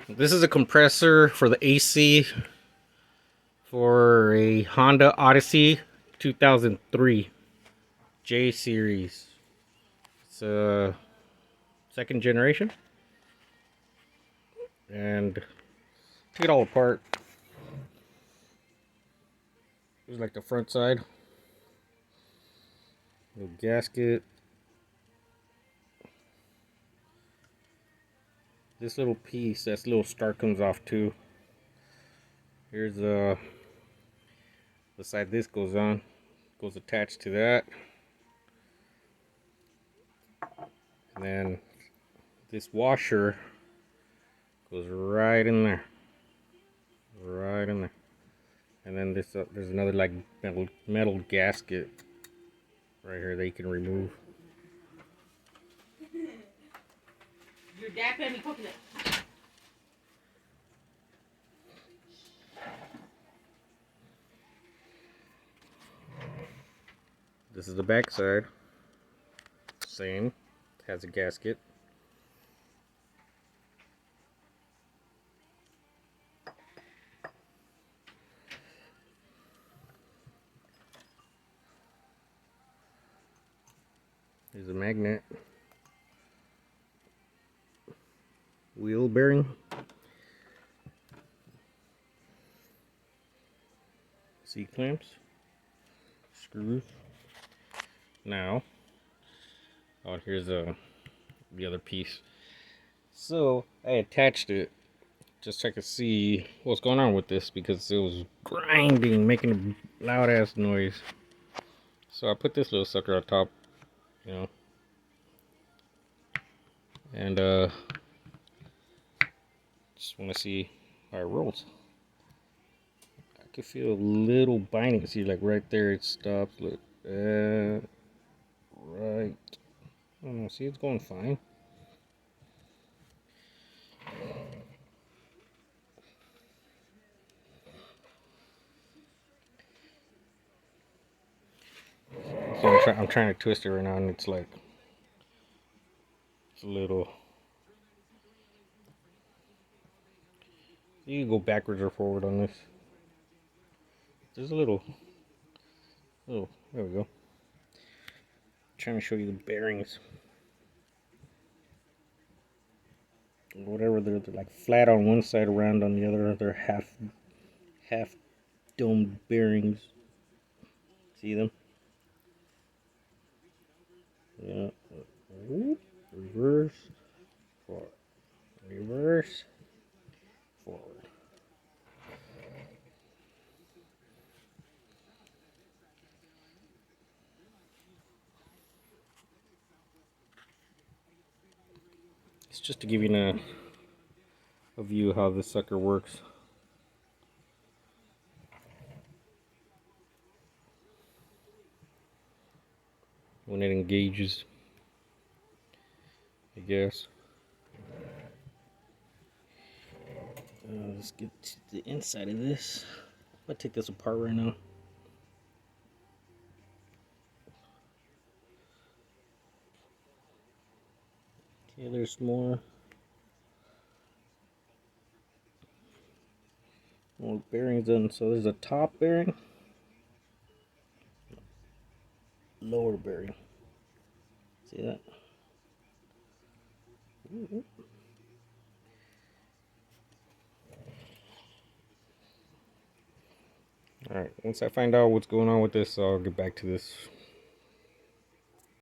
This is a compressor for the AC for a Honda Odyssey 2003 J series. It's a second generation, and took it all apart. Here's like the front side, little gasket. This little piece, that little star comes off too. Here's the side this goes on, goes attached to that, and then this washer goes right in there, right in there. And then this there's another like metal gasket right here that you can remove. Your dad fed me coconut. This is the back side. Same. Has a gasket. There's a magnet. Wheel bearing. C-clamps. Screws. Now, oh, here's the other piece. So I attached it just so I could see what's going on with this because it was grinding, making a loud ass noise. So I put this little sucker on top, you know, and just want to see how it rolls. I can feel a little binding. See, like right there, it stops. Look, right. I don't know. See, it's going fine. So I'm trying to twist it right now, and it's like it's a little. You can go backwards or forward on this. There's a little. Oh, there we go. Trying to show you the bearings. Whatever, they're like flat on one side, round on the other. They're half domed bearings. See them? Yeah. Reverse, forward. Reverse, forward. It's just to give you a view of how this sucker works. When it engages, I guess. Let's get to the inside of this. I'm gonna take this apart right now. Okay, there's more bearings in. So there's a top bearing, lower bearing. See that? Alright, once I find out what's going on with this, I'll get back to this.